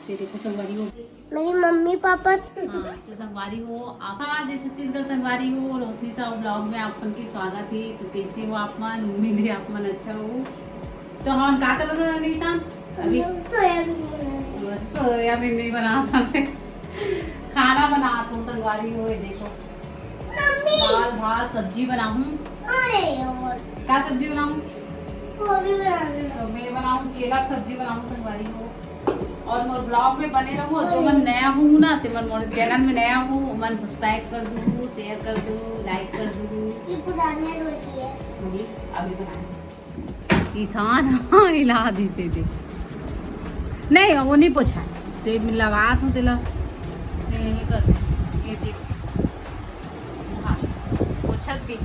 तेरे को संगवारी हो, मेरी मम्मी पापा हाँ तो संगवारी हो आप। हाँ जय छत्तीसगढ़ संगवारी हो, रोशनी साहब ब्लॉग में आपन की स्वागत है। तो कैसे हो आप मन? उम्मीद है आप मन अच्छा हो। तो हम क्या कर रहे थे निशान? अभी सोयाबीन नहीं बना था मैं, खाना बना तो संगवारी हो। ये देखो दाल भात सब्जी बनाऊं। क्या सब्जी बनाऊं? तो मैं बनाऊं केला की सब्जी बनाऊं संगवारी हो। और मोर ब्लॉग में बने रहूं। तो मन नया हूँ ना, तो मन मोर चैनल में नया हूँ, मन सब्सक्राइब कर दूँ, शेयर कर दूँ, लाइक कर दूँ। ये पुरानी रोटी है। अभी बनाए किसान हिला दी से दे नहीं वो नहीं पोछा तो लगा हूँ तेला नहीं कर दे। ये देखो हाँ पोछत भी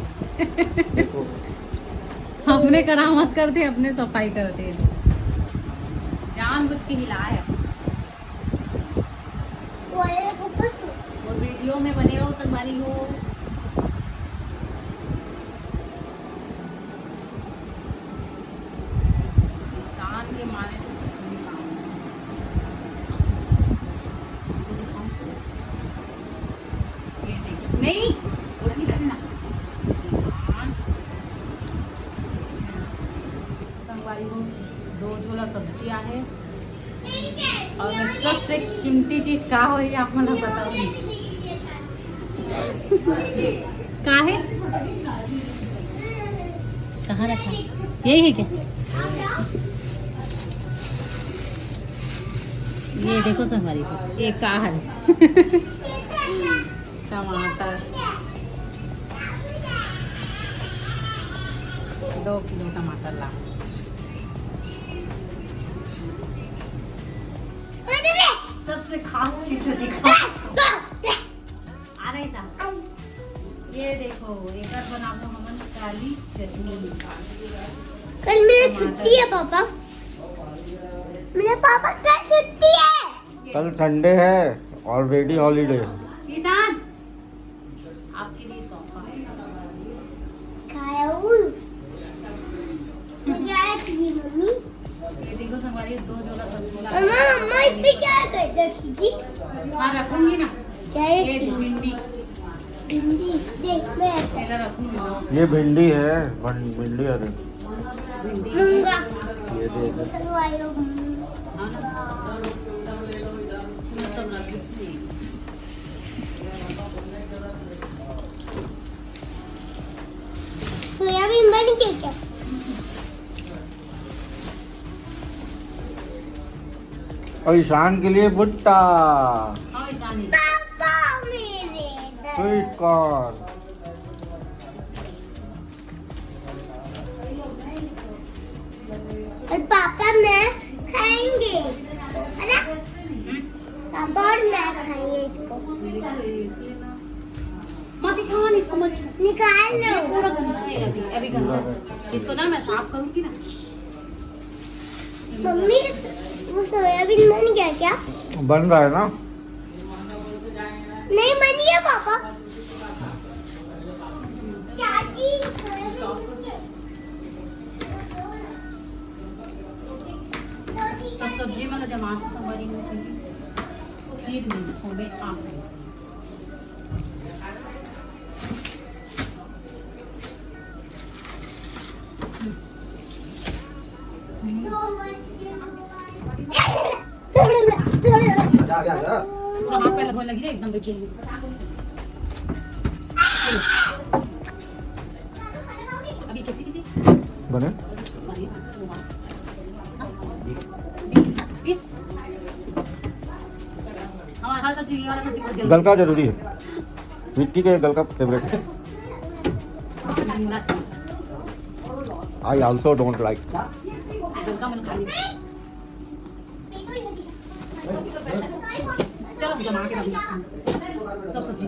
हमने करामत करते अपने सफाई करते जान बुझ के हिलाए। और वीडियो में बने रहो संगवारी हो। किसान के माने तो कुछ भी काम नहीं। ये देखो नहीं थोड़ा नहीं करना। किसान संगवारी हो 2 झोला सब्जियां है। और सबसे कीमती चीज का हो ये आप मन बताओ का है? कहाँ रखा? यही है क्या? ये देखो संगवारी को ये का है? टमाटर 2 किलो टमाटर ला। सबसे खास चीज दिखा आ रही साहब। ये देखो एक बनाओ हम काली चटनी। कल मेरी छुट्टी है पापा। मेरे पापा कल छुट्टी है। कल संडे है ऑलरेडी हॉलीडे। किसान आपके लिए तोहफा खाया हूँ। क्या है तेरी मम्मी? ये देखो संगवारी 2 झोला सब्जी ला। मम्मा इस पे क्या कर रखी? हाँ रखूंगी ना। क्या है? ये भिंडी भिंडी देख मैं पहले रखूंगी। ये भिंडी है भिंडी है भिंडी मूंगा ये दे दे। सलवार हाँ ना? मैं सब रखूंगी। सोयाबीन बन के क्या? और ईशान के लिए भुट्टा हाँ ईशानी पापा मेरे स्वीट कॉर्न। और पापा मैं खाएंगे है ना? पापा और मैं खाएंगे इसको। मत छान इसको मत निकाल लो। पूरा गंदा है अभी गंदा है। इसको ना मैं साफ करूंगी ना। मम्मी वो सोयाबीन बन गया क्या? बन रहा है ना? नहीं बन गया पापा। चाची सब सब्जी में जमा तो संगवारी हो खीर नहीं थोड़े आम ऐसे पूरा हाथ पैर लगने लगी रे एकदम बेचैन। अभी किसी किसी बने 20 हमारा हर सब्जी ये वाला सब्जी बहुत जल्दी गलका जरूरी है। मिट्टी के गलका फेवरेट है। I also don't like. गलका मैंने खा लिया। चलो जमा के रख सब सब्जी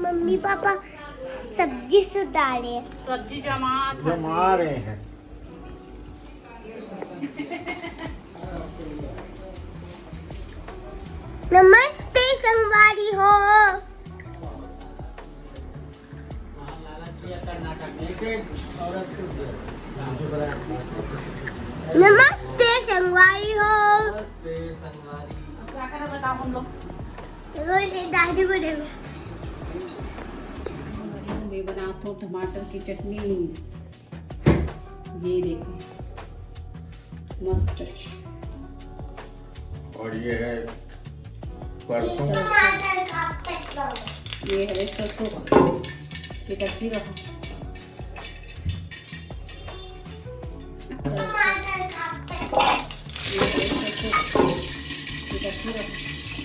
मम्मी पापा सब्जी सुधारे। सब्जी जमा जमा रहे हैं। नमस्ते संगवारी हो। नमस्ते संगवारी हो। नमस्ते संगवारी। हम लोग। दादी को देखो। मैं बनाता हूँ टमाटर की चटनी। ये देखो मस्त। और ये है परसों ये हरे सरसों का ये चटनी रखो।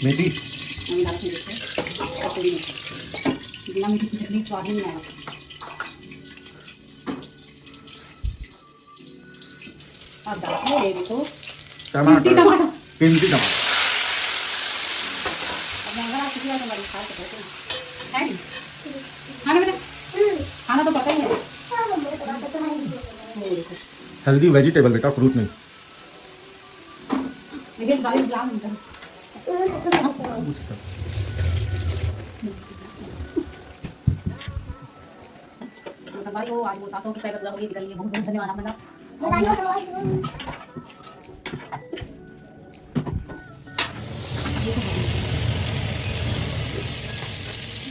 मेथी बिना मीठी की चटनी स्वाद नहीं आया। अब डालो ये देखो टमाटर टमाटर। कीमती टमाटर। अब अगर आप किसी बार तो खा सकते हैं है नहीं खाना बेटा खाना तो पता ही है। वो देखो हेल्दी वेजिटेबल बेटा, फ्रूट नहीं। लेकिन गाली ब्लाम नहीं कर। भाई वो आज वो सासों को पैर लगा के निकल लिए। बहुत बहुत धन्यवाद आपका।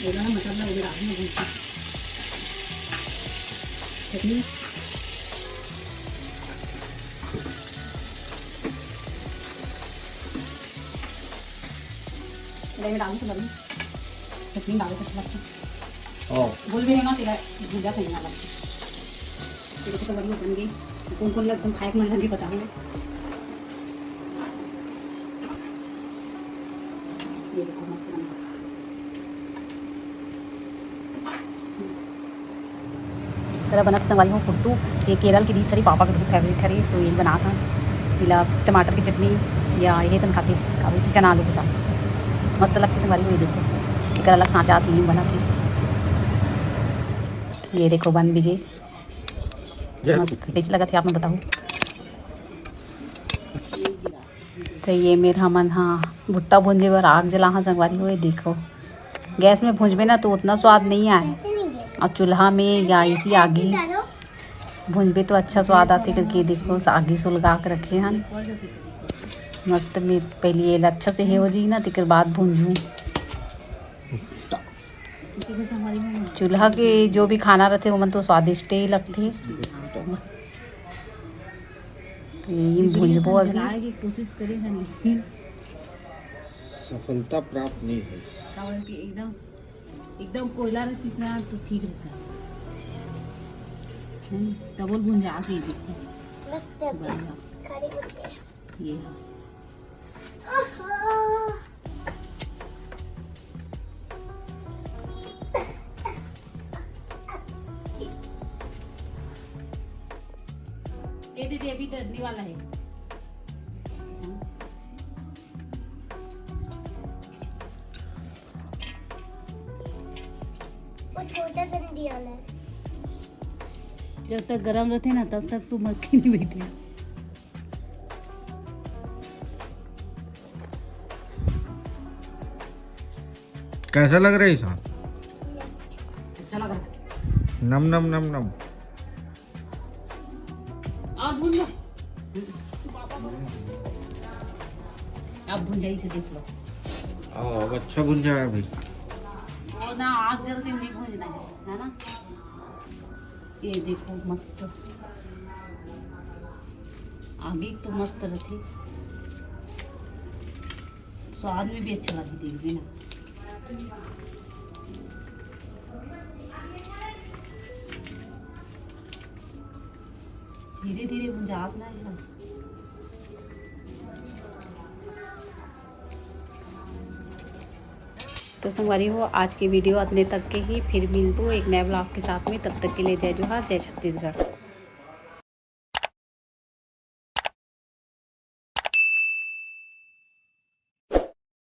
ये ना मसाला वगैरह है ना चटनी में डालूं तो डालूं चटनी डालो तो अच्छा बोल भी है ना तेरा भुजा खाने वाला तेरे को तो बड़ी बन गई कौन कौन एकदम खाए मन लगी पता है। ये देखो मस्त बना। सरा बना संभाली हूँ पुट्टू। ये केरल की डिश सारी पापा का बहुत फेवरेट है तो ये बना था पीला टमाटर की चटनी या ये सब खाती काबुली चना आलू के साथ मस्त लगती संभाली हुई। देखो एक अलग सांचा थी बना थी। ये देखो बन भी गई मस्त टेस्ट लगा थी। आप मैं बताऊँ तो ये मेरा मन हाँ भुट्टा भूंजे पर आग जला हाँ संगवारी हुई। देखो गैस में भूंजबे ना तो उतना स्वाद नहीं आए और चूल्हा में या इसी आगी भूंजबे तो अच्छा स्वाद आते करके। देखो आगी सुलगा के रखे हैं मस्त में। पहले ये अच्छा से हे हो जी ना तिकर बाद भूंजूँ। चूल्हा के जो भी खाना रहते वो मन तो स्वादिष्ट ही लगती है। तो यही भूंजबो अभी कोशिश करें सफलता प्राप्त नहीं है। चावल की एकदम एकदम कोयला रहती इसमें तो ठीक रहता है। डबल भुंजा के देखो बढ़िया ये है। ये दीदी अभी दर्दनी वाला है। वो छोटा दंडी वाला है। जब तक गरम रहते ना तब तक तू मत नहीं बैठे। कैसा लग रहा है ईशान? अच्छा लग रहा है। नम नम नम नम। आप भून लो आप भुंजाई से देख लो। अच्छा भुंजा है भाई। और ना आग जल्दी नहीं भूंजना है ना। ये देखो मस्त आगे तो मस्त रहती स्वाद में भी अच्छा लगी देखने ना। धीरे धीरे भुंजात ना एकदम। तो संगवारी हो आज की वीडियो इतने तक के ही। फिर मिलूँ एक नए ब्लॉग के साथ में। तब तक के लिए जय जोहार जय छत्तीसगढ़।